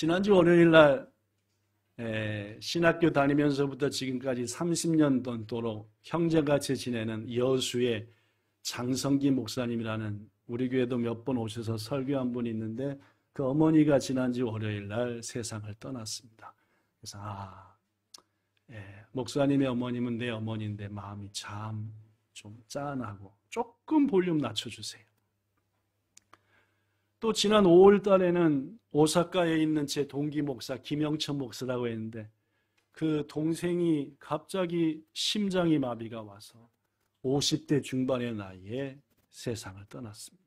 지난주 월요일 날 신학교 다니면서부터 지금까지 30년 넘도록 형제같이 지내는 여수의 장성기 목사님이라는 우리 교회도 몇 번 오셔서 설교한 분이 있는데 그 어머니가 지난주 월요일 날 세상을 떠났습니다. 그래서 목사님의 어머님은 내 어머니인데 마음이 참 좀 짠하고 조금 볼륨 낮춰주세요. 또 지난 5월 달에는 오사카에 있는 제 동기 목사 김영천 목사라고 했는데 그 동생이 갑자기 심장이 마비가 와서 50대 중반의 나이에 세상을 떠났습니다.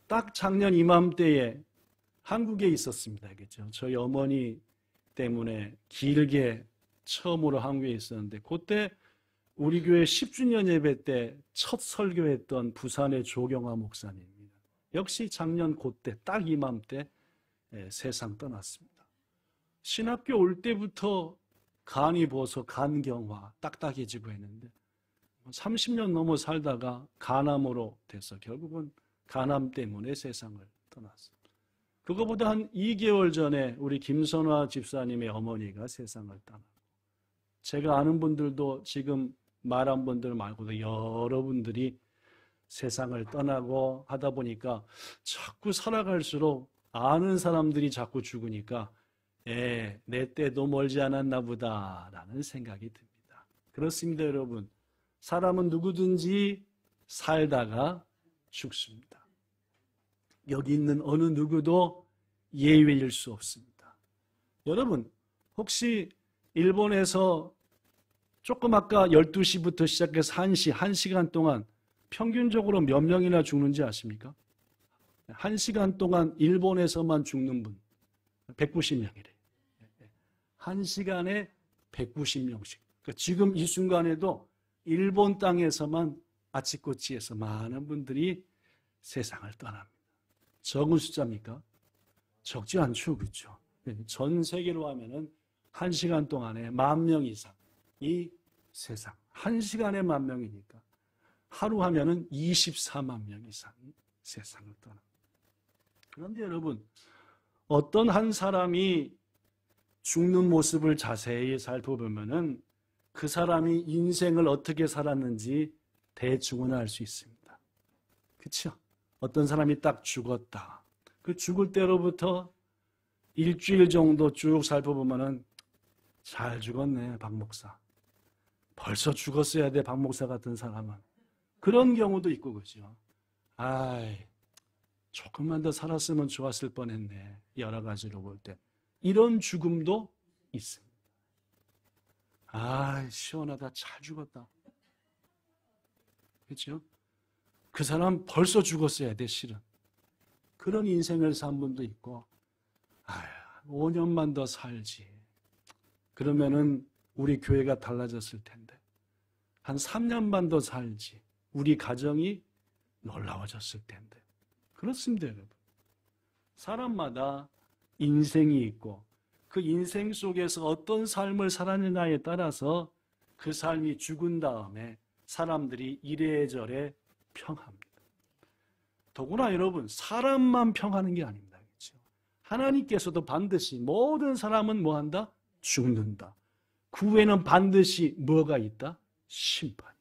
딱 작년 이맘때에 한국에 있었습니다. 그렇죠? 저희 어머니 때문에 길게 처음으로 한국에 있었는데 그때 우리 교회 10주년 예배 때 첫 설교했던 부산의 조경화 목사님입니다. 역시 작년 그때 딱 이맘때 세상 떠났습니다. 신학교 올 때부터 간이 부어서 간경화, 딱딱해지고 했는데 30년 넘어 살다가 간암으로 돼서 결국은 간암 때문에 세상을 떠났습니다. 그거보다 한 2개월 전에 우리 김선화 집사님의 어머니가 세상을 떠나고 제가 아는 분들도 지금 말한 분들 말고도 여러분들이 세상을 떠나고 하다 보니까 자꾸 살아갈수록 아는 사람들이 자꾸 죽으니까 내 때도 멀지 않았나 보다라는 생각이 듭니다. 그렇습니다, 여러분. 사람은 누구든지 살다가 죽습니다. 여기 있는 어느 누구도 예외일 수 없습니다. 여러분, 혹시 일본에서 조금 아까 12시부터 시작해서 1시간 동안 평균적으로 몇 명이나 죽는지 아십니까? 1시간 동안 일본에서만 죽는 분 190명이래. 1시간에 190명씩. 그러니까 지금 이 순간에도 일본 땅에서만 아치코치에서 많은 분들이 세상을 떠납니다. 적은 숫자입니까? 적지 않죠, 그렇죠? 전 세계로 하면은 1시간 동안에 10,000명 이상 이 세상 1시간에 10,000명이니까 하루 하면은 24만 명 이상이 세상을 떠납니다. 그런데 여러분, 어떤 한 사람이 죽는 모습을 자세히 살펴보면은 그 사람이 인생을 어떻게 살았는지 대충은 알 수 있습니다. 그렇죠? 어떤 사람이 딱 죽었다. 그 죽을 때로부터 일주일 정도 쭉 살펴보면은 잘 죽었네, 박 목사. 벌써 죽었어야 돼, 박 목사 같은 사람은. 그런 경우도 있고, 그죠? 조금만 더 살았으면 좋았을 뻔했네. 여러 가지로 볼 때. 이런 죽음도 있습니다. 시원하다. 잘 죽었다. 그렇죠? 그 사람 벌써 죽었어야 돼, 실은. 그런 인생을 산 분도 있고, 5년만 더 살지. 그러면은 우리 교회가 달라졌을 텐데. 한 3년만 더 살지. 우리 가정이 놀라워졌을 텐데. 그렇습니다, 여러분. 사람마다 인생이 있고 그 인생 속에서 어떤 삶을 살았느냐에 따라서 그 삶이 죽은 다음에 사람들이 이래저래 평합니다. 더구나 여러분, 사람만 평하는 게 아닙니다. 그렇죠? 하나님께서도 반드시 모든 사람은 뭐한다? 죽는다. 그 후에는 반드시 뭐가 있다? 심판.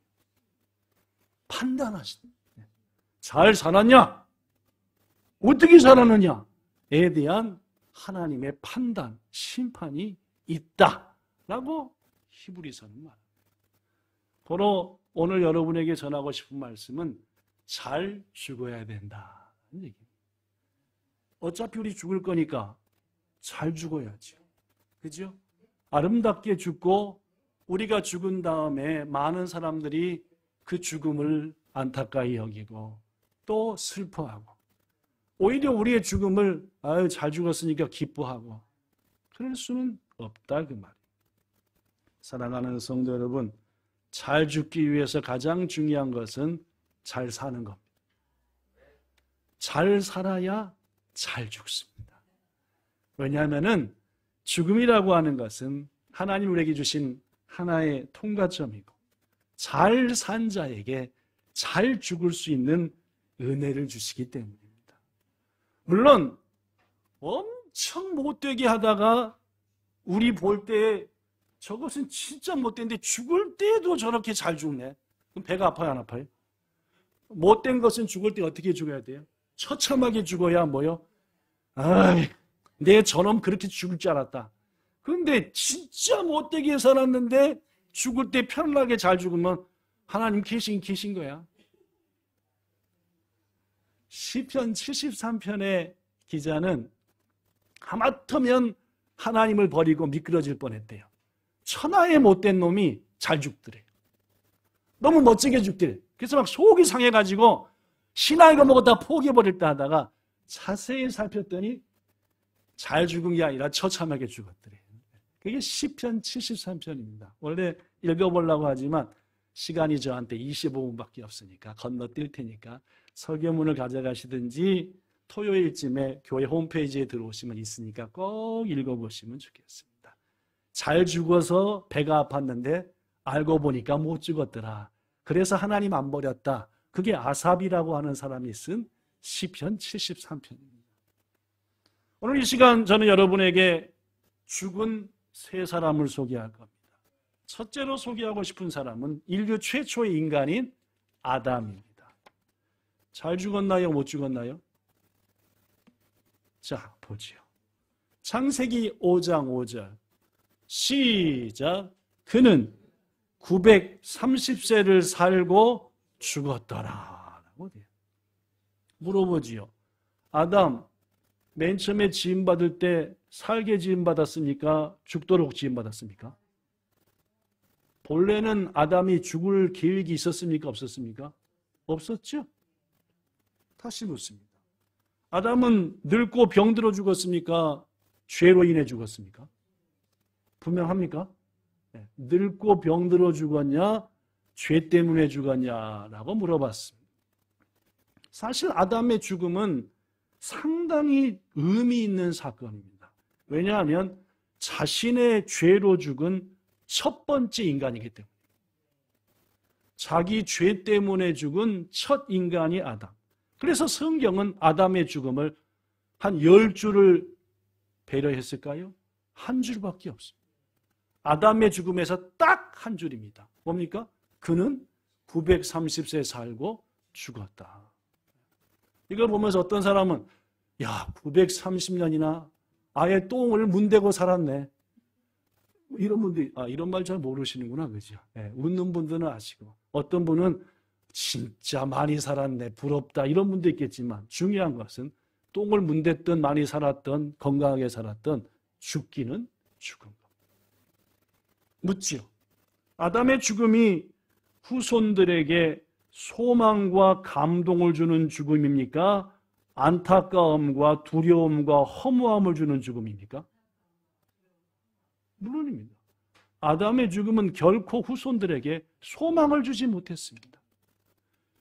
판단하신다. 잘 살았냐? 어떻게 살았느냐에 대한 하나님의 판단, 심판이 있다라고 히브리서는 말합니다. 바로 오늘 여러분에게 전하고 싶은 말씀은 잘 죽어야 된다는 얘기입니다. 어차피 우리 죽을 거니까 잘 죽어야죠. 그죠? 아름답게 죽고 우리가 죽은 다음에 많은 사람들이 그 죽음을 안타까이 여기고 또 슬퍼하고 오히려 우리의 죽음을 잘 죽었으니까 기뻐하고 그럴 수는 없다, 그 말이에요. 사랑하는 성도 여러분, 잘 죽기 위해서 가장 중요한 것은 잘 사는 겁니다. 잘 살아야 잘 죽습니다. 왜냐하면은 죽음이라고 하는 것은 하나님 우리에게 주신 하나의 통과점이고 잘 산 자에게 잘 죽을 수 있는 은혜를 주시기 때문입니다. 물론 엄청 못되게 하다가 우리 볼 때 저것은 진짜 못된데 죽을 때도 저렇게 잘 죽네. 그럼 배가 아파요, 안 아파요? 못된 것은 죽을 때 어떻게 죽어야 돼요? 처참하게 죽어야 뭐요? 아이, 내 저놈 그렇게 죽을 줄 알았다. 그런데 진짜 못되게 살았는데 죽을 때 편하게 잘 죽으면 하나님 계신 거야. 시편 73편의 기자는 하마터면 하나님을 버리고 미끄러질 뻔했대요. 천하의 못된 놈이 잘 죽더래. 너무 멋지게 죽더래. 그래서 막 속이 상해가지고 신앙이가 먹었다 포기해버릴다 하다가 자세히 살폈더니 잘 죽은 게 아니라 처참하게 죽었더래. 그게 시편 73편입니다. 원래 읽어보려고 하지만 시간이 저한테 25분밖에 없으니까 건너뛸 테니까 설교문을 가져가시든지 토요일쯤에 교회 홈페이지에 들어오시면 있으니까 꼭 읽어보시면 좋겠습니다. 잘 죽어서 배가 아팠는데 알고 보니까 못 죽었더라. 그래서 하나님 안 버렸다. 그게 아삽이라고 하는 사람이 쓴 시편 73편입니다. 오늘 이 시간 저는 여러분에게 죽은 세 사람을 소개할 겁니다. 첫째로 소개하고 싶은 사람은 인류 최초의 인간인 아담입니다. 잘 죽었나요? 못 죽었나요? 자, 보지요. 창세기 5장 5절 시작. 그는 930세를 살고 죽었더라 라고 돼요. 물어보지요. 아담 맨 처음에 지음받을 때 살게 지음받았습니까? 죽도록 지음받았습니까? 본래는 아담이 죽을 계획이 있었습니까? 없었습니까? 없었죠? 다시 묻습니다. 아담은 늙고 병들어 죽었습니까? 죄로 인해 죽었습니까? 분명합니까? 네. 늙고 병들어 죽었냐? 죄 때문에 죽었냐라고 물어봤습니다. 사실 아담의 죽음은 상당히 의미 있는 사건입니다. 왜냐하면 자신의 죄로 죽은 첫 번째 인간이기 때문에. 자기 죄 때문에 죽은 첫 인간이 아담. 그래서 성경은 아담의 죽음을 한 10줄을 배려했을까요? 한 줄밖에 없습니다. 아담의 죽음에서 딱 한 줄입니다. 뭡니까? 그는 930세 살고 죽었다. 이걸 보면서 어떤 사람은 야, 930년이나 아예 똥을 문대고 살았네. 이런 분들이 이런 말 잘 모르시는구나. 그죠? 네, 웃는 분들은 아시고 어떤 분은 진짜 많이 살았네. 부럽다. 이런 분도 있겠지만 중요한 것은 똥을 문댔던 많이 살았던 건강하게 살았던 죽기는 죽은 것. 묻지요. 아담의 죽음이 후손들에게 소망과 감동을 주는 죽음입니까? 안타까움과 두려움과 허무함을 주는 죽음입니까? 물론입니다. 아담의 죽음은 결코 후손들에게 소망을 주지 못했습니다.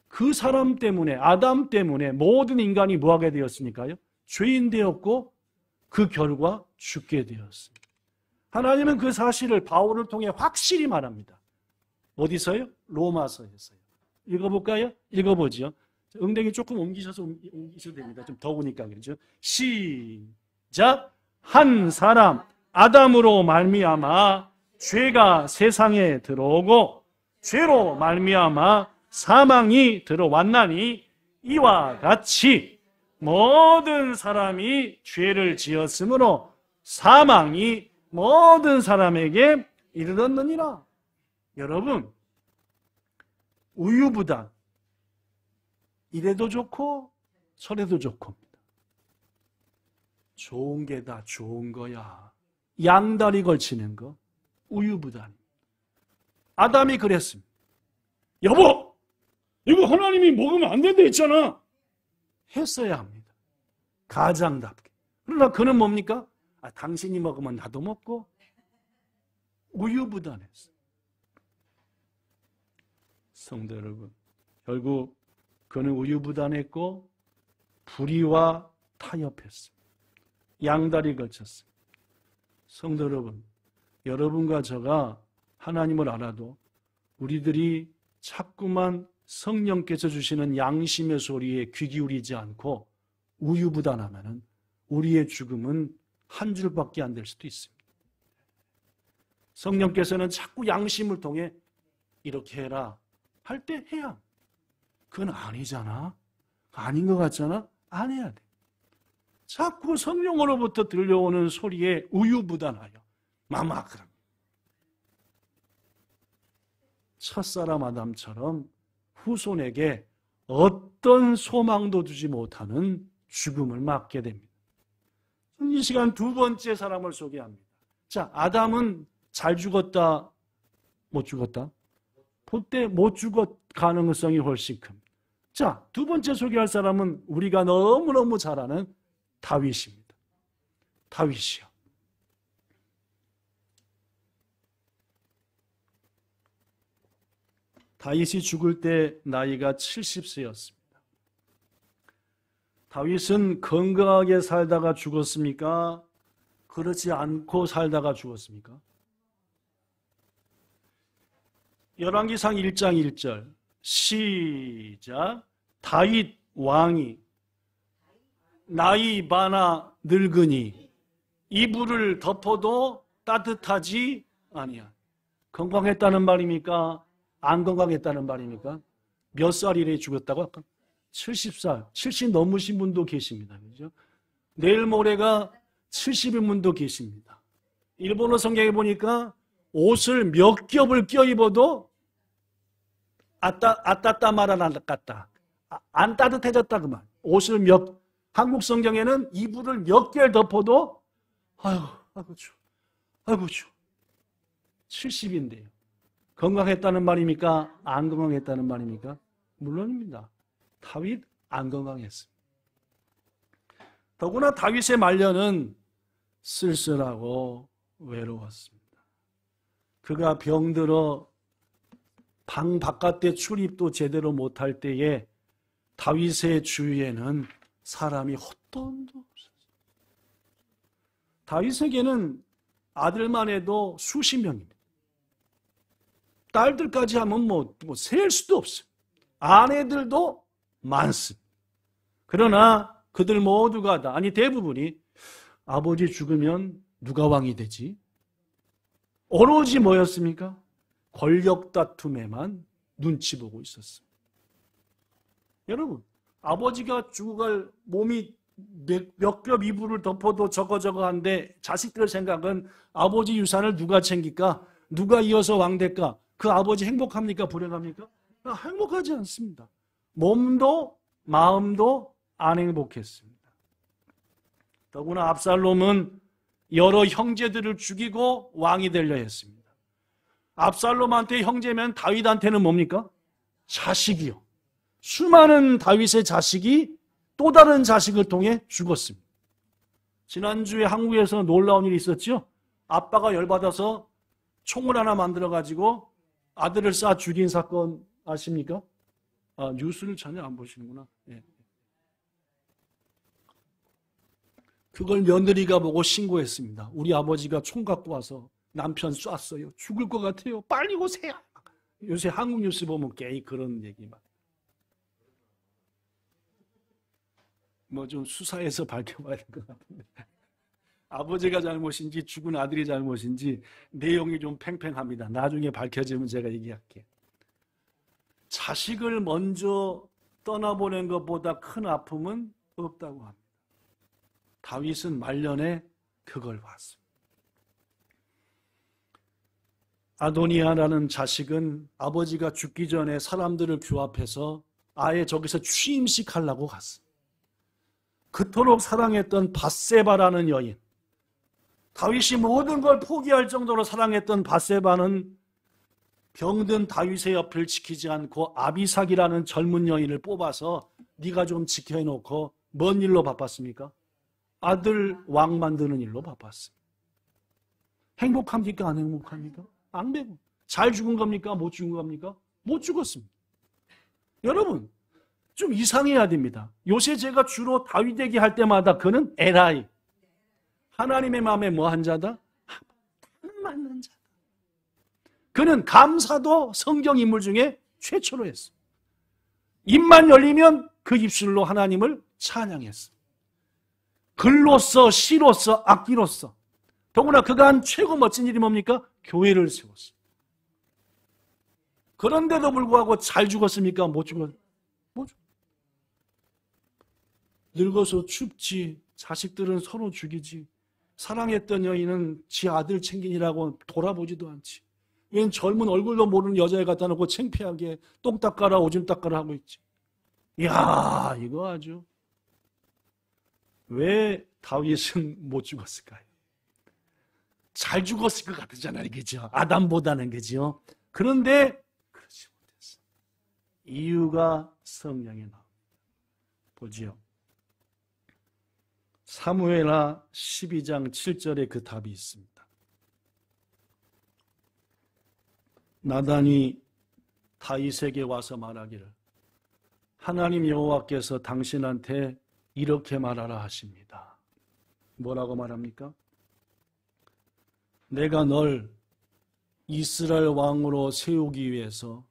그 사람 때문에, 아담 때문에 모든 인간이 뭐하게 되었습니까요? 죄인 되었고 그 결과 죽게 되었습니다. 하나님은 그 사실을 바울을 통해 확실히 말합니다. 어디서요? 로마서에서요. 읽어볼까요? 읽어보죠. 엉덩이 조금 옮기셔도 됩니다. 좀 더우니까 그렇죠. 시작. 한 사람 아담으로 말미암아 죄가 세상에 들어오고 죄로 말미암아 사망이 들어왔나니 이와 같이 모든 사람이 죄를 지었으므로 사망이 모든 사람에게 이르렀느니라. 여러분, 우유부단 이래도 좋고 저래도 좋고입니다. 좋은 게 다 좋은 거야. 양다리 걸치는 거 우유부단. 아담이 그랬습니다. 여보, 이거 하나님이 먹으면 안 된다 했잖아. 했어야 합니다. 가장답게. 그러나 그는 뭡니까? 당신이 먹으면 나도 먹고 우유부단했어요. 성도 여러분, 결국 그는 우유부단했고 불의와 타협했습니다. 양다리 걸쳤습니다. 성도 여러분, 여러분과 저가 하나님을 알아도 우리들이 자꾸만 성령께서 주시는 양심의 소리에 귀 기울이지 않고 우유부단하면 우리의 죽음은 한 줄밖에 안 될 수도 있습니다. 성령께서는 자꾸 양심을 통해 이렇게 해라 할 때 해야. 그건 아니잖아. 아닌 것 같잖아. 안 해야 돼. 자꾸 성령으로부터 들려오는 소리에 우유부단하여 마마그람. 첫사람 아담처럼 후손에게 어떤 소망도 주지 못하는 죽음을 맞게 됩니다. 이 시간 두 번째 사람을 소개합니다. 자, 아담은 잘 죽었다, 못 죽었다? 그때 못 죽었 가능성이 훨씬 큽니다. 자, 두 번째 소개할 사람은 우리가 너무너무 잘 아는 다윗입니다. 다윗이요. 다윗이 죽을 때 나이가 70세였습니다. 다윗은 건강하게 살다가 죽었습니까? 그렇지 않고 살다가 죽었습니까? 열왕기상 1장 1절 시작. 다윗 왕이 나이 많아 늙으니 이불을 덮어도 따뜻하지 아니야. 건강했다는 말입니까? 안 건강했다는 말입니까? 몇 살 이래 죽었다고 할까? 70살, 70 넘으신 분도 계십니다. 그죠? 내일 모레가 70인 분도 계십니다. 일본어 성경에 보니까 옷을 몇 겹을 껴입어도 아따따마라 나갔다. 안 따뜻해졌다 그 말. 옷을 한국 성경에는 이불을 몇 개를 덮어도 아이고 추워. 아이고 추워. 70인데요. 건강했다는 말입니까? 안 건강했다는 말입니까? 물론입니다. 다윗 안 건강했습니다. 더구나 다윗의 말년은 쓸쓸하고 외로웠습니다. 그가 병들어 방 바깥에 출입도 제대로 못할 때에 다윗의 주위에는 사람이 헛돈도 없었어요. 다윗에게는 아들만 해도 수십 명입니다. 딸들까지 하면 셀 수도 없어요. 아내들도 많습니다. 그러나 그들 모두가 다, 아니 대부분이 아버지 죽으면 누가 왕이 되지? 오로지 뭐였습니까? 권력 다툼에만 눈치 보고 있었습니다. 여러분, 아버지가 죽어갈 몸이 몇 겹 이불을 덮어도 저거 한데 자식들 생각은 아버지 유산을 누가 챙길까? 누가 이어서 왕 될까? 그 아버지 행복합니까? 불행합니까? 행복하지 않습니다. 몸도 마음도 안 행복했습니다. 더구나 압살롬은 여러 형제들을 죽이고 왕이 되려 했습니다. 압살롬한테 형제면 다윗한테는 뭡니까? 자식이요. 수많은 다윗의 자식이 또 다른 자식을 통해 죽었습니다. 지난주에 한국에서 놀라운 일이 있었죠? 아빠가 열받아서 총을 하나 만들어가지고 아들을 쏴 죽인 사건 아십니까? 뉴스를 전혀 안 보시는구나. 예. 그걸 며느리가 보고 신고했습니다. 우리 아버지가 총 갖고 와서 남편 쐈어요. 죽을 것 같아요. 빨리 오세요. 요새 한국 뉴스 보면 괜히 그런 얘기만. 좀 수사해서 밝혀봐야 될 것 같은데. 아버지가 잘못인지 죽은 아들이 잘못인지 내용이 좀 팽팽합니다. 나중에 밝혀지면 제가 얘기할게요. 자식을 먼저 떠나보낸 것보다 큰 아픔은 없다고 합니다. 다윗은 말년에 그걸 봤습니다. 아도니아라는 자식은 아버지가 죽기 전에 사람들을 규합해서 아예 저기서 취임식 하려고 갔습니다. 그토록 사랑했던 밧세바라는 여인, 다윗이 모든 걸 포기할 정도로 사랑했던 밧세바는 병든 다윗의 옆을 지키지 않고 아비삭이라는 젊은 여인을 뽑아서 네가 좀 지켜놓고 뭔 일로 바빴습니까? 아들 왕 만드는 일로 바빴습니다. 행복합니까? 안 행복합니까? 안 되고. 잘 죽은 겁니까? 못 죽은 겁니까? 못 죽었습니다. 여러분, 좀 이상해야 됩니다. 요새 제가 주로 다윗 얘기할 때마다 그는 에라이, 하나님의 마음에 뭐한 자다? 맞는 자다. 그는 감사도 성경 인물 중에 최초로 했습니다. 입만 열리면 그 입술로 하나님을 찬양했습니다. 글로써, 시로써, 악기로써. 더구나 그가 한 최고 멋진 일이 뭡니까? 교회를 세웠어요. 그런데도 불구하고 잘 죽었습니까? 못 죽었어요. 늙어서 춥지. 자식들은 서로 죽이지. 사랑했던 여인은 지 아들 챙기느라고 돌아보지도 않지. 웬 젊은 얼굴도 모르는 여자애 갖다 놓고 창피하게 똥 닦아라 오줌 닦아라 하고 있지. 이야, 이거 아주. 왜 다윗은 못 죽었을까요? 잘 죽었을 것 같잖아요. 그죠? 아담보다는. 그죠? 그런데 그렇지 못했어. 이유가 성경에 나옵니다. 보지요. 사무엘하 12장 7절에 그 답이 있습니다. 나단이 다윗에게 와서 말하기를 하나님 여호와께서 당신한테 이렇게 말하라 하십니다. 뭐라고 말합니까? 내가 널 이스라엘 왕으로 세우기 위해서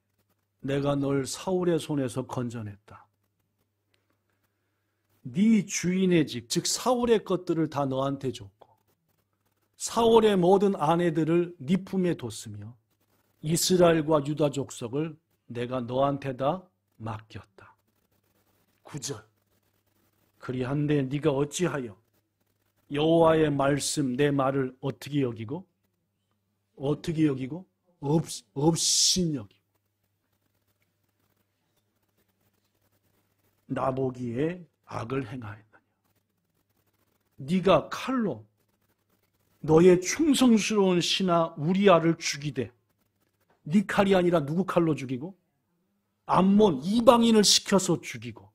내가 널 사울의 손에서 건져냈다. 네 주인의 집, 즉 사울의 것들을 다 너한테 줬고 사울의 모든 아내들을 네 품에 뒀으며 이스라엘과 유다 족속을 내가 너한테 다 맡겼다. 9절. 그리한데 네가 어찌하여 여호와의 말씀 내 말을 어떻게 여기고 없인 여기고 나보기에 악을 행하였느냐. 네가 칼로 너의 충성스러운 신하 우리아를 죽이되 네 칼이 아니라 누구 칼로 죽이고 암몬 이방인을 시켜서 죽이고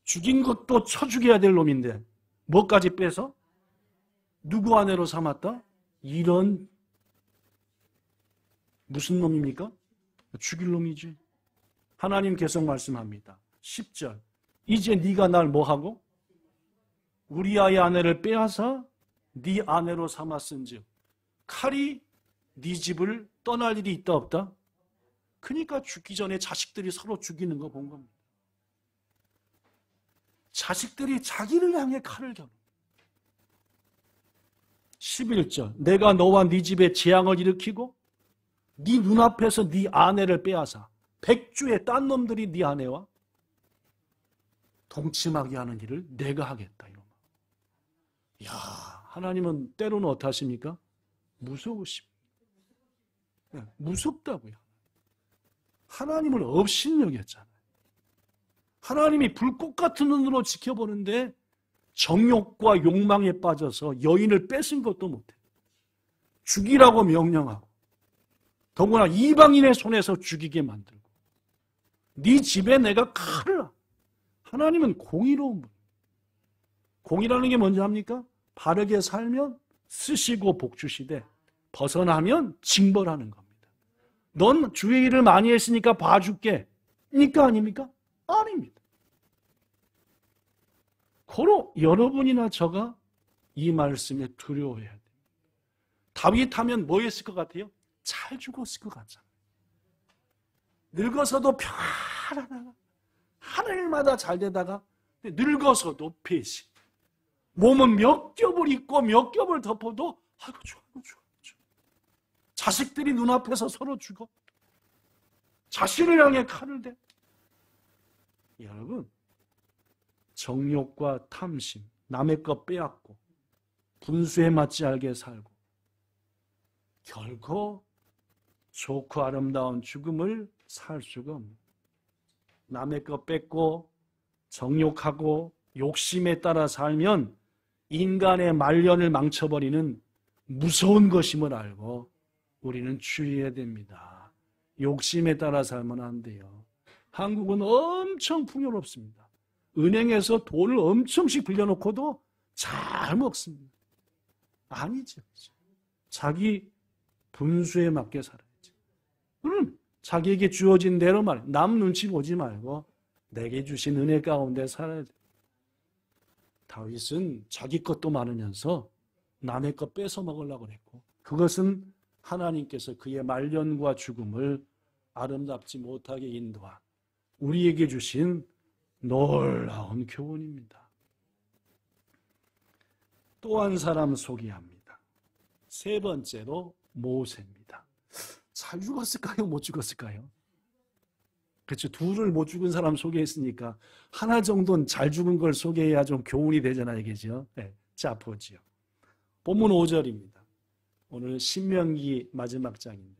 죽인 것도 쳐 죽여야 될 놈인데 뭐까지 빼서 누구 아내로 삼았다? 이런 무슨 놈입니까? 죽일 놈이지. 하나님 계속 말씀합니다. 10절. 이제 네가 날 뭐하고? 우리아의 아내를 빼앗아 네 아내로 삼았은즉 칼이 네 집을 떠날 일이 있다 없다? 그러니까 죽기 전에 자식들이 서로 죽이는 거 본 겁니다. 자식들이 자기를 향해 칼을 겨눕니다. 11절. 내가 너와 네 집에 재앙을 일으키고 네 눈앞에서 네 아내를 빼앗아 백주의 딴 놈들이 네 아내와 동침하게 하는 일을 내가 하겠다. 이놈아. 이야, 하나님은 때로는 어떠하십니까? 무서우십니다. 무섭다고요. 하나님을 업신여겼잖아요. 하나님이 불꽃 같은 눈으로 지켜보는데 정욕과 욕망에 빠져서 여인을 뺏은 것도 못해. 죽이라고 명령하고 더구나 이방인의 손에서 죽이게 만들고 네 집에 내가 칼을 하나님은 공의로운 분. 공의라는 게 뭔지 압니까? 바르게 살면 쓰시고 복주시되 벗어나면 징벌하는 겁니다. 넌 주의 일을 많이 했으니까 봐줄게. 니까 아닙니까? 아닙니다. 고로 여러분이나 저가 이 말씀에 두려워해야 됩니다. 다윗 하면 뭐 했을 것 같아요? 잘 죽었을 것 같잖아요. 늙어서도 편안하다가 하늘마다 잘 되다가 늙어서도 배신. 몸은 몇 겹을 입고 몇 겹을 덮어도 아이고 좋아. 자식들이 눈앞에서 서로 죽어. 자신을 향해 칼을 대. 여러분, 정욕과 탐심, 남의 것 빼앗고 분수에 맞지 않게 살고 결코 좋고 아름다운 죽음을 살 수가 없습니다. 남의 것 뺏고 정욕하고 욕심에 따라 살면 인간의 말년을 망쳐버리는 무서운 것임을 알고 우리는 주의해야 됩니다. 욕심에 따라 살면 안 돼요. 한국은 엄청 풍요롭습니다. 은행에서 돈을 엄청씩 빌려놓고도 잘 먹습니다. 아니죠. 자기 분수에 맞게 살아야지. 그럼 자기에게 주어진 대로 말해. 남 눈치 보지 말고 내게 주신 은혜 가운데 살아야 돼. 다윗은 자기 것도 많으면서 남의 것 뺏어 먹으려고 했고 그것은 하나님께서 그의 말년과 죽음을 아름답지 못하게 인도한 우리에게 주신 놀라운 교훈입니다. 또 한 사람 소개합니다. 세 번째로 모세입니다. 잘 죽었을까요? 못 죽었을까요? 그렇죠. 둘을 못 죽은 사람 소개했으니까 하나 정도는 잘 죽은 걸 소개해야 좀 교훈이 되잖아요. 그죠? 네. 자, 보지요. 본문 5절입니다. 오늘 신명기 마지막 장인데.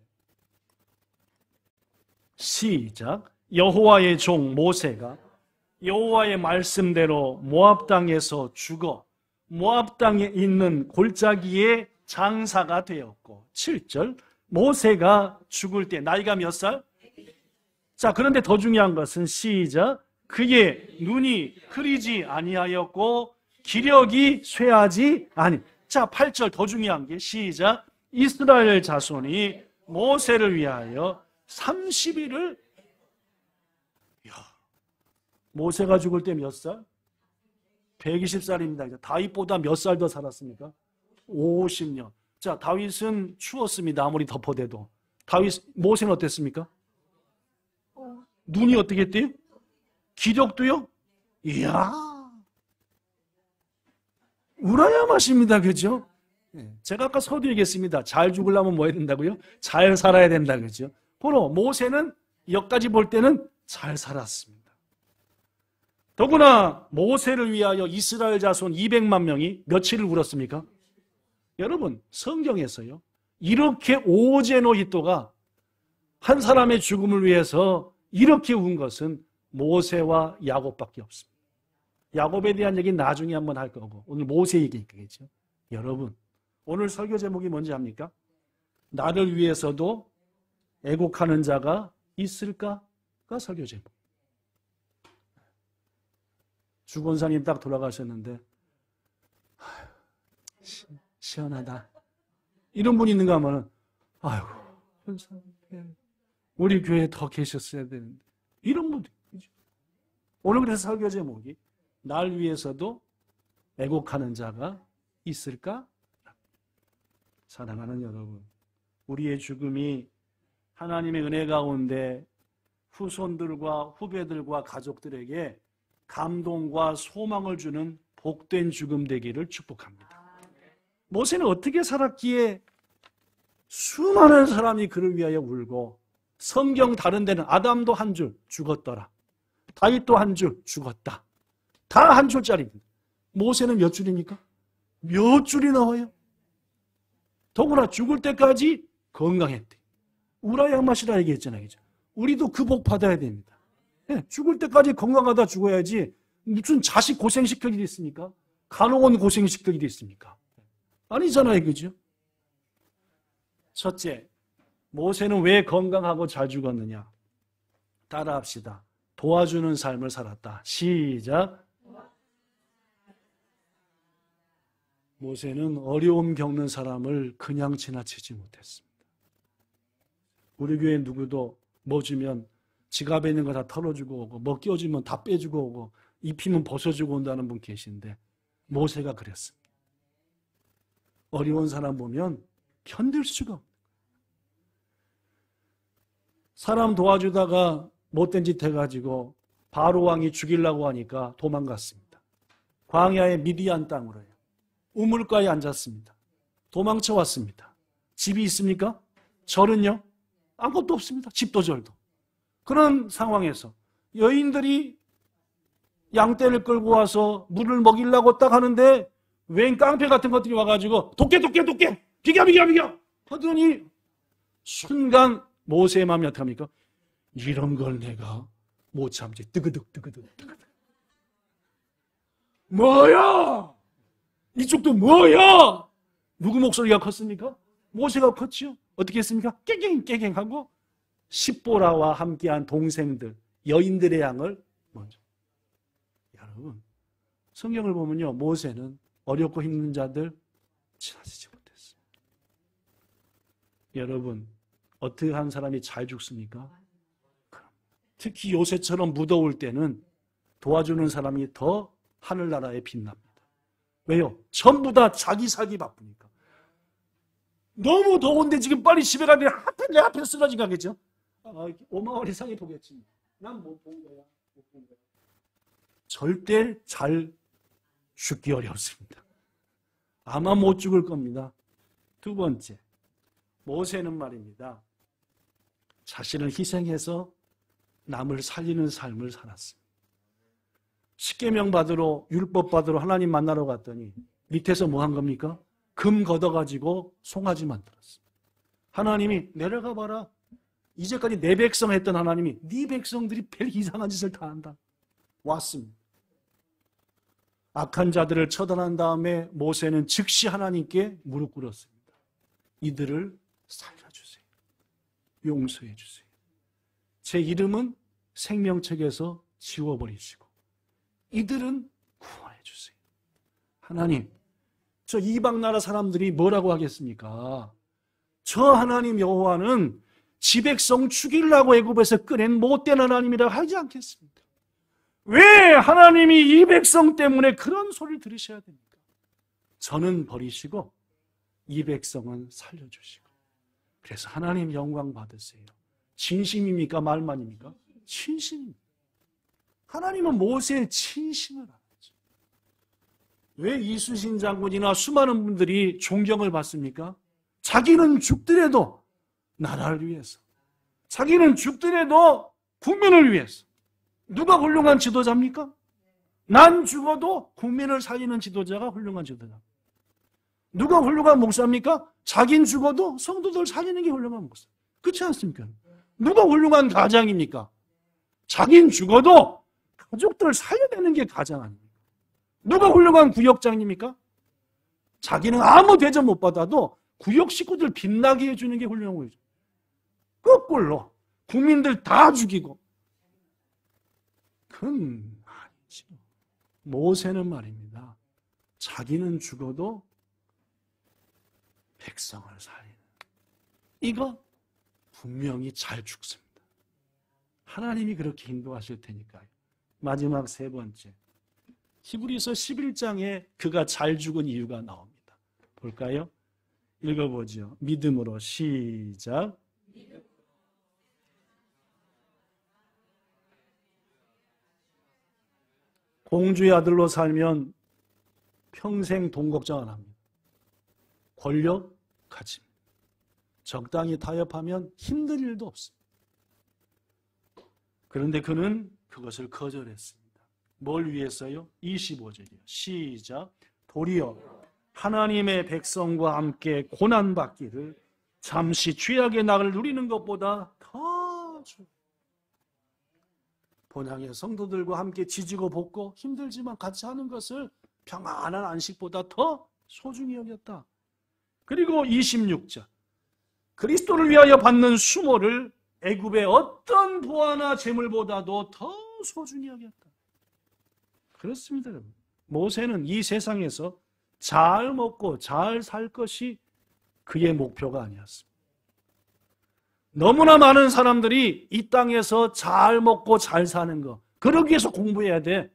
시작. 여호와의 종 모세가 여호와의 말씀대로 모압 땅에서 죽어 모압 땅에 있는 골짜기에 장사가 되었고 7절. 모세가 죽을 때 나이가 몇 살? 자, 그런데 더 중요한 것은 시작. 그의 눈이 흐리지 아니하였고 기력이 쇠하지 아니. 자, 8절 더 중요한 게 시작. 이스라엘 자손이 모세를 위하여 30일을 모세가 죽을 때 몇 살? 120살입니다. 다윗보다 몇 살 더 살았습니까? 50년. 자, 다윗은 추웠습니다. 아무리 덮어대도. 모세는 어땠습니까? 눈이 어떻게 했대요? 기력도요? 이야. 우라야 맛입니다. 그죠? 제가 아까 서두 얘기했습니다. 잘 죽으려면 뭐 해야 된다고요? 잘 살아야 된다. 그죠? 바로 모세는 여기까지 볼 때는 잘 살았습니다. 더구나 모세를 위하여 이스라엘 자손 200만 명이 며칠을 울었습니까? 여러분, 성경에서요. 이렇게 오제노히토가 한 사람의 죽음을 위해서 이렇게 운 것은 모세와 야곱밖에 없습니다. 야곱에 대한 얘기는 나중에 한번 할 거고 오늘 모세 얘기겠죠. 여러분, 오늘 설교 제목이 뭔지 압니까? 나를 위해서도 애곡하는 자가 있을까가 설교 제목. 주 권사님 딱 돌아가셨는데 시원하다. 이런 분이 있는가 하면 아이고 권사님 우리 교회에 더 계셨어야 되는데 이런 분들. 오늘 그래서 설교 제목이 날 위해서도 애곡하는 자가 있을까? 사랑하는 여러분, 우리의 죽음이 하나님의 은혜 가운데 후손들과 후배들과 가족들에게 감동과 소망을 주는 복된 죽음 되기를 축복합니다. 모세는 어떻게 살았기에 수많은 사람이 그를 위하여 울고 성경 다른 데는 아담도 한 줄 죽었더라. 다윗도 한 줄 죽었다. 다 한 줄짜리입니다. 모세는 몇 줄입니까? 몇 줄이 나와요? 더구나 죽을 때까지 건강했대. 우라야맛이라 얘기했잖아요. 그죠? 우리도 그 복 받아야 됩니다. 네, 죽을 때까지 건강하다 죽어야지 무슨 자식 고생시킬 일이 있습니까? 간호원 고생시킬 일이 있습니까? 아니잖아요. 그죠? 첫째, 모세는 왜 건강하고 잘 죽었느냐? 따라합시다. 도와주는 삶을 살았다. 시작. 모세는 어려움 겪는 사람을 그냥 지나치지 못했습니다. 우리 교회 누구도 뭐 주면 지갑에 있는 거 다 털어주고 오고 뭐 끼워주면 다 빼주고 오고 입히면 벗어주고 온다는 분 계신데 모세가 그랬습니다. 어려운 사람 보면 견딜 수가 없어요. 사람 도와주다가 못된 짓 해가지고 바로 왕이 죽이려고 하니까 도망갔습니다. 광야의 미디안 땅으로요. 우물가에 앉았습니다. 도망쳐 왔습니다. 집이 있습니까? 절은요? 아무것도 없습니다. 집도 절도. 그런 상황에서 여인들이 양떼를 끌고 와서 물을 먹이려고 딱 하는데 웬 깡패 같은 것들이 와가지고 도깨 비겨 하더니 순간 모세의 마음이 어떻게 합니까? 이런 걸 내가 못 참지. 뜨그득 뭐야? 이쪽도 뭐야? 누구 목소리가 컸습니까? 모세가 컸지요. 어떻게 했습니까? 깨갱하고 십보라와 함께한 동생들, 여인들의 양을 먼저. 여러분, 성경을 보면요, 모세는 어렵고 힘든 자들 지나치지 못했어요. 여러분, 어떻게 한 사람이 잘 죽습니까? 특히 요새처럼 무더울 때는 도와주는 사람이 더 하늘나라에 빛납니다. 왜요? 전부 다 자기 살기 바쁘니까. 너무 더운데 지금 빨리 집에 가야 되는데 하필 내 앞에 쓰러진 가겠죠? 5만원 이상이 보겠지. 난 못 본 거야. 절대 잘 죽기 어렵습니다. 아마 못 죽을 겁니다. 두 번째, 모세는 말입니다. 자신을 희생해서 남을 살리는 삶을 살았습니다. 십계명 받으러, 율법 받으러 하나님 만나러 갔더니 밑에서 뭐 한 겁니까? 금 걷어가지고 송아지 만들었어요. 하나님이 내려가 봐라. 이제까지 내 백성 했던 하나님이 네 백성들이 별 이상한 짓을 다 한다. 왔습니다. 악한 자들을 처단한 다음에 모세는 즉시 하나님께 무릎 꿇었습니다. 이들을 살려주세요. 용서해 주세요. 제 이름은 생명책에서 지워버리시고 이들은 구원해 주세요. 하나님, 저 이방 나라 사람들이 뭐라고 하겠습니까? 저 하나님 여호와는 지 백성 죽이려고 애굽에서 꺼낸 못된 하나님이라고 하지 않겠습니까? 왜 하나님이 이 백성 때문에 그런 소리를 들으셔야 됩니까? 저는 버리시고 이 백성은 살려주시고. 그래서 하나님 영광 받으세요. 진심입니까? 말만입니까? 진심입니다. 하나님은 모세의 진심을 알았죠. 왜 이순신 장군이나 수많은 분들이 존경을 받습니까? 자기는 죽더라도 나라를 위해서, 자기는 죽더라도 국민을 위해서. 누가 훌륭한 지도자입니까? 난 죽어도 국민을 살리는 지도자가 훌륭한 지도자. 누가 훌륭한 목사입니까? 자긴 죽어도 성도들 살리는 게 훌륭한 목사. 그렇지 않습니까? 누가 훌륭한 가장입니까? 자긴 죽어도 가족들을 살려내는 게 가장 아닙니까? 누가 훌륭한 구역장입니까? 자기는 아무 대접 못 받아도 구역 식구들 빛나게 해주는 게 훌륭한 거죠. 거꾸로 국민들 다 죽이고. 그건 아니죠. 모세는 말입니다. 자기는 죽어도 백성을 살리는. 이거 분명히 잘 죽습니다. 하나님이 그렇게 인도하실 테니까요. 마지막 세 번째. 히브리서 11장에 그가 잘 죽은 이유가 나옵니다. 볼까요? 읽어보죠. 믿음으로 시작. 공주의 아들로 살면 평생 돈 걱정 안 합니다. 권력 가집니다. 적당히 타협하면 힘들 일도 없습니다. 그런데 그는 그것을 거절했습니다. 뭘 위해서요? 25절이요. 시작. 도리어 하나님의 백성과 함께 고난받기를 잠시 죄악의 낙을 누리는 것보다 더 좋아요. 본향의 성도들과 함께 지지고 볶고 힘들지만 같이 하는 것을 평안한 안식보다 더 소중히 여겼다. 그리고 26절. 그리스도를 위하여 받는 수모를 애굽의 어떤 보화나 재물보다도 더 소중히 여겼다. 그렇습니다, 여러분. 모세는 이 세상에서 잘 먹고 잘 살 것이 그의 목표가 아니었습니다. 너무나 많은 사람들이 이 땅에서 잘 먹고 잘 사는 거, 그러기 위해서 공부해야 돼.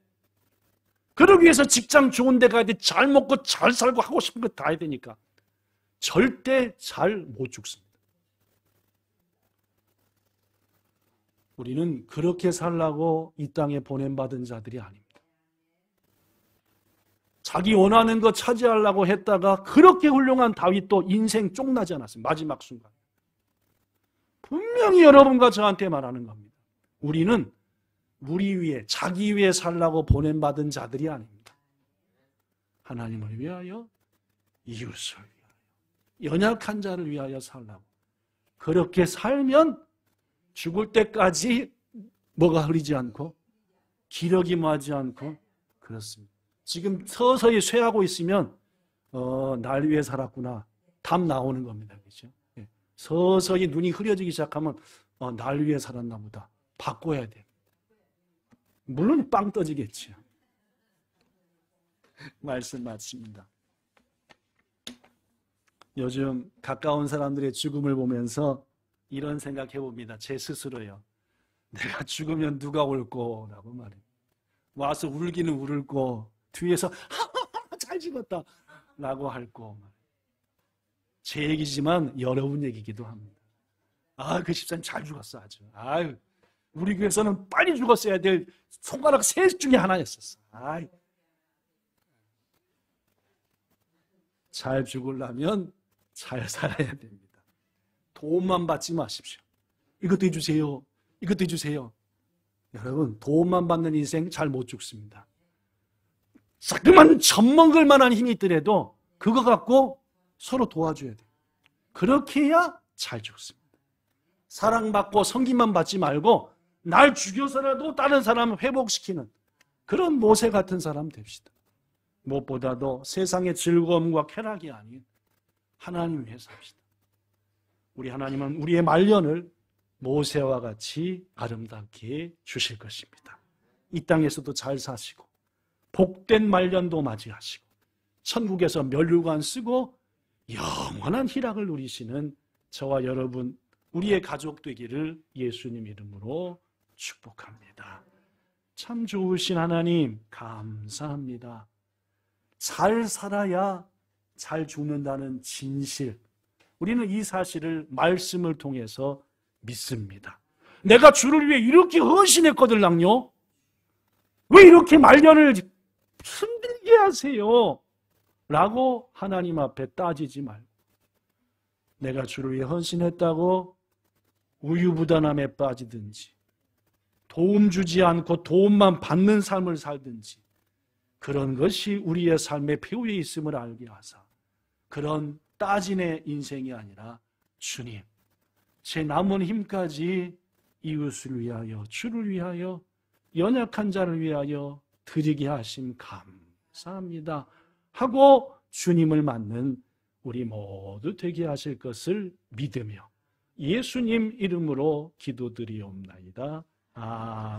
그러기 위해서 직장 좋은 데 가야 돼. 잘 먹고 잘 살고 하고 싶은 거 다 해야 되니까 절대 잘 못 죽습니다. 우리는 그렇게 살라고 이 땅에 보냄받은 자들이 아닙니다. 자기 원하는 거 차지하려고 했다가 그렇게 훌륭한 다윗도 인생 쪽나지 않았습니다. 마지막 순간. 분명히 여러분과 저한테 말하는 겁니다. 우리는 우리 위해, 자기 위해 살라고 보냄받은 자들이 아닙니다. 하나님을 위하여, 이웃을 위하여, 연약한 자를 위하여 살라고. 그렇게 살면 죽을 때까지 뭐가 흐리지 않고 기력이 마지 않고 그렇습니다. 지금 서서히 쇠하고 있으면 날 위해 살았구나. 답 나오는 겁니다. 그렇죠? 서서히 눈이 흐려지기 시작하면 날 위해 살았나 보다. 바꿔야 돼. 물론 빵 떠지겠죠. 말씀 마칩니다. 요즘 가까운 사람들의 죽음을 보면서 이런 생각해 봅니다. 제 스스로요. 내가 죽으면 누가 올꼬라고 말해요. 와서 울기는 울고 뒤에서 잘 죽었다 라고 할꼬. 제 얘기지만 여러분 얘기기도 합니다. 그 집사님 잘 죽었어 아주. 우리 교회에서는 빨리 죽었어야 될 손가락 셋 중에 하나였었어. 잘 죽으려면 잘 살아야 됩니다. 도움만 받지 마십시오. 이것도 해주세요. 이것도 해주세요. 여러분, 도움만 받는 인생 잘 못 죽습니다. 자꾸만 젖먹을 만한 힘이 있더라도 그거 갖고 서로 도와줘야 돼요. 그렇게 해야 잘 죽습니다. 사랑받고 성기만 받지 말고 날 죽여서라도 다른 사람을 회복시키는 그런 모세 같은 사람 됩시다. 무엇보다도 세상의 즐거움과 쾌락이 아닌 하나님 위해 삽시다. 우리 하나님은 우리의 말년을 모세와 같이 아름답게 주실 것입니다. 이 땅에서도 잘 사시고 복된 말년도 맞이하시고 천국에서 면류관 쓰고 영원한 희락을 누리시는 저와 여러분, 우리의 가족 되기를 예수님 이름으로 축복합니다. 참 좋으신 하나님 감사합니다. 잘 살아야 잘 죽는다는 진실, 우리는 이 사실을 말씀을 통해서 믿습니다. 내가 주를 위해 이렇게 헌신했거들랑요. 왜 이렇게 말년을 힘들게 하세요? 라고 하나님 앞에 따지지 말고, 내가 주를 위해 헌신했다고 우유부단함에 빠지든지 도움 주지 않고 도움만 받는 삶을 살든지 그런 것이 우리의 삶의 배후에 있음을 알게 하사 그런 따진의 인생이 아니라 주님, 제 남은 힘까지 이웃을 위하여, 주를 위하여, 연약한 자를 위하여 드리게 하심 감사합니다 하고 주님을 맞는 우리 모두 되게 하실 것을 믿으며 예수님 이름으로 기도드리옵나이다. 아멘.